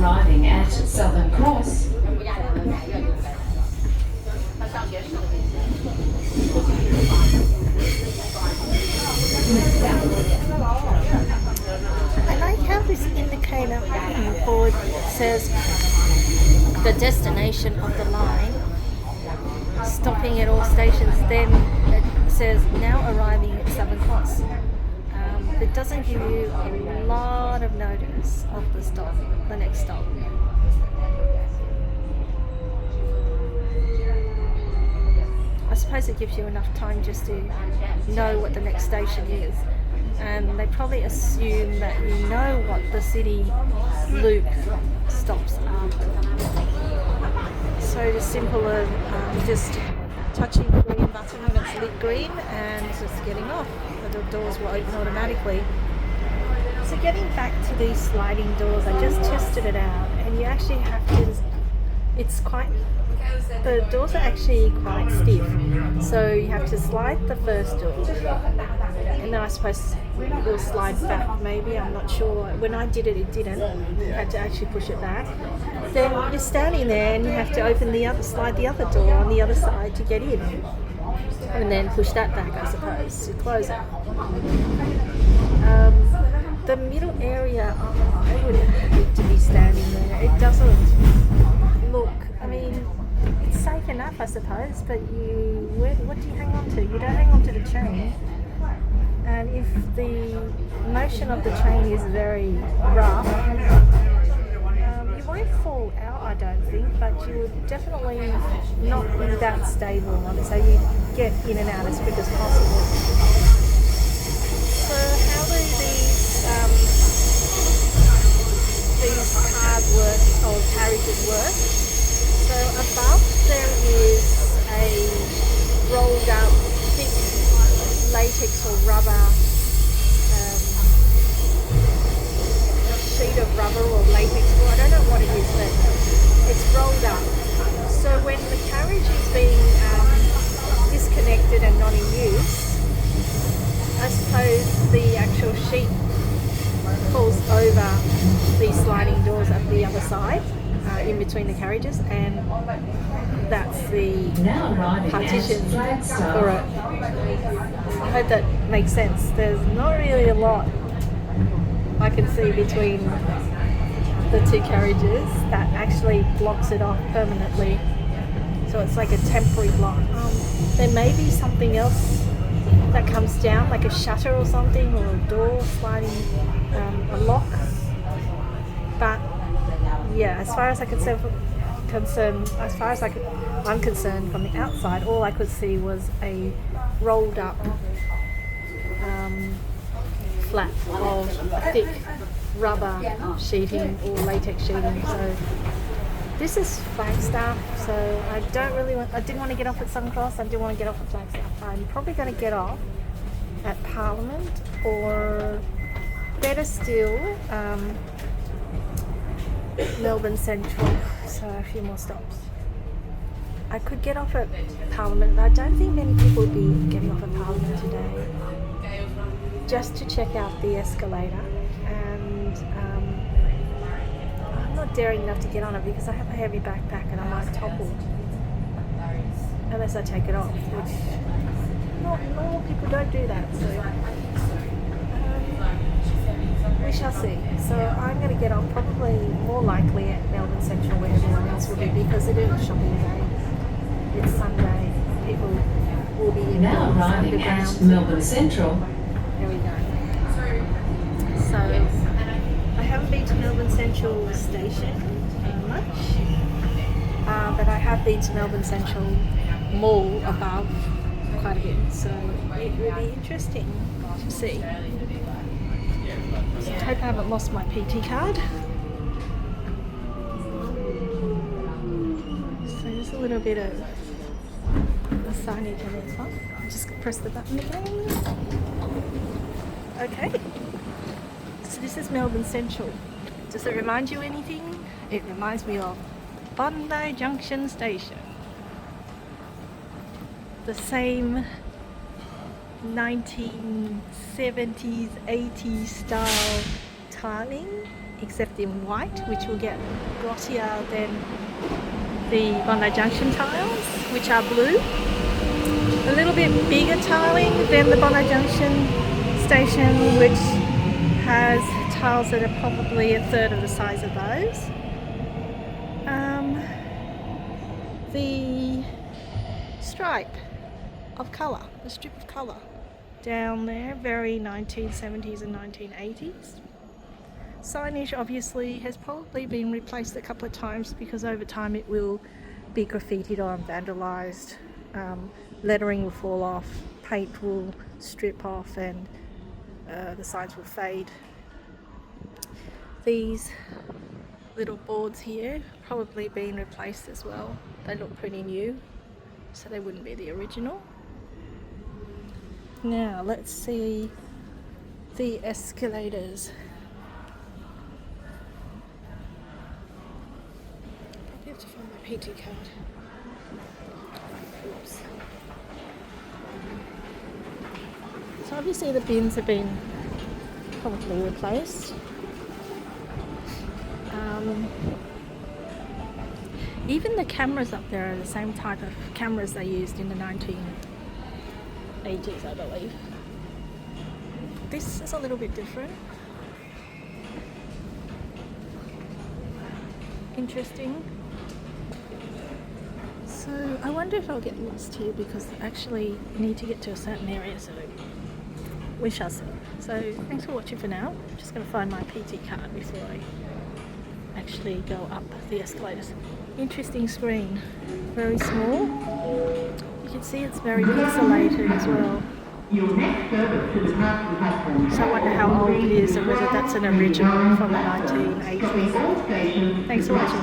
arriving at Southern Cross. I like how this indicator board says the destination of the line, stopping at all stations. Then it says now arriving at Southern Cross. It doesn't give you a lot of notice of the stop, the next stop. I suppose it gives you enough time just to know what the next station is. And they probably assume that you know what the city loop stops are. So it's simple as just touching the green button when it's lit green and just getting off. The doors will open automatically. So getting back to these sliding doors, I just tested it out, and you actually have to, the doors are actually quite stiff. So you have to slide the first door, and then I suppose it'll slide back, maybe, I'm not sure. When I did it, it didn't. You had to actually push it back. Then you're standing there and you have to slide the other door on the other side to get in. And then push that back, I suppose, to close it. The middle area, I would hate to be standing there. It doesn't look, I mean, it's safe enough, I suppose, but what do you hang on to? You don't hang on to the chain. And if the motion of the chain is very rough, you won't fall out, I don't think, but you would definitely not be that stable. So you get in and out as quick as possible. So how do these cars work, or carriages work? So above there is a rolled up thick latex or rubber sheet of rubber or latex, or I don't know what it is, but it's rolled up. So when the carriage is being disconnected and not in use, I suppose the actual sheet falls over these sliding doors at the other side, in between the carriages, and that's the partition for it. I hope that makes sense. There's not really a lot I can see between the two carriages that actually blocks it off permanently. So it's like a temporary block. There may be something else that comes down, like a shutter or something, or a door sliding, a lock. But yeah, as far as I'm concerned from the outside, all I could see was a rolled up flap of thick rubber sheeting or latex sheeting. So this is Flagstaff, so I didn't want to get off at Suncross, I didn't want to get off at Flagstaff. I'm probably going to get off at Parliament, or better still, Melbourne Central, so a few more stops. I could get off at Parliament, but I don't think many people would be getting off at Parliament today, just to check out the escalator. And I'm not daring enough to get on it because I have a heavy backpack and I might topple unless I take it off, which normal people don't do that, so we shall see. So I'm going to get off probably more likely at Melbourne Central, where everyone else will be, because it is a shopping day. It's Sunday. People will be in now arriving at Melbourne Central. There we go. So I haven't been to Melbourne Central Station much, but I have been to Melbourne Central Mall above quite a bit. So it will be interesting to see. So I hope I haven't lost my PT card. So there's a little bit of the signage on this one. I'll just press the button again. Okay. So this is Melbourne Central. Does it remind you anything? It reminds me of Bondi Junction Station. The same 1970s, 80s style tiling except in white, which will get glossier than the Bondi Junction tiles, which are blue. A little bit bigger tiling than the Bondi Junction station, which has tiles that are probably a third of the size of those. The stripe of colour, the strip of colour down there, very 1970s and 1980s. Signage obviously has probably been replaced a couple of times because over time it will be graffitied on, vandalised, lettering will fall off, paint will strip off, and the signs will fade. These little boards here probably been replaced as well. They look pretty new, so they wouldn't be the original. Now let's see the escalators. Probably have to find my PT card. Oops. So obviously the bins have been probably replaced. Even the cameras up there are the same type of cameras they used in the 1980s, I believe. This is a little bit different. Interesting. So I wonder if I'll get lost here because I actually need to get to a certain area, so we shall see. So thanks for watching for now. I'm just going to find my PT card before I actually go up the escalators. Interesting screen, very small. You can see it's very pixelated as well. So I wonder how old it is and whether that's an original from the 1980s. Thanks for watching.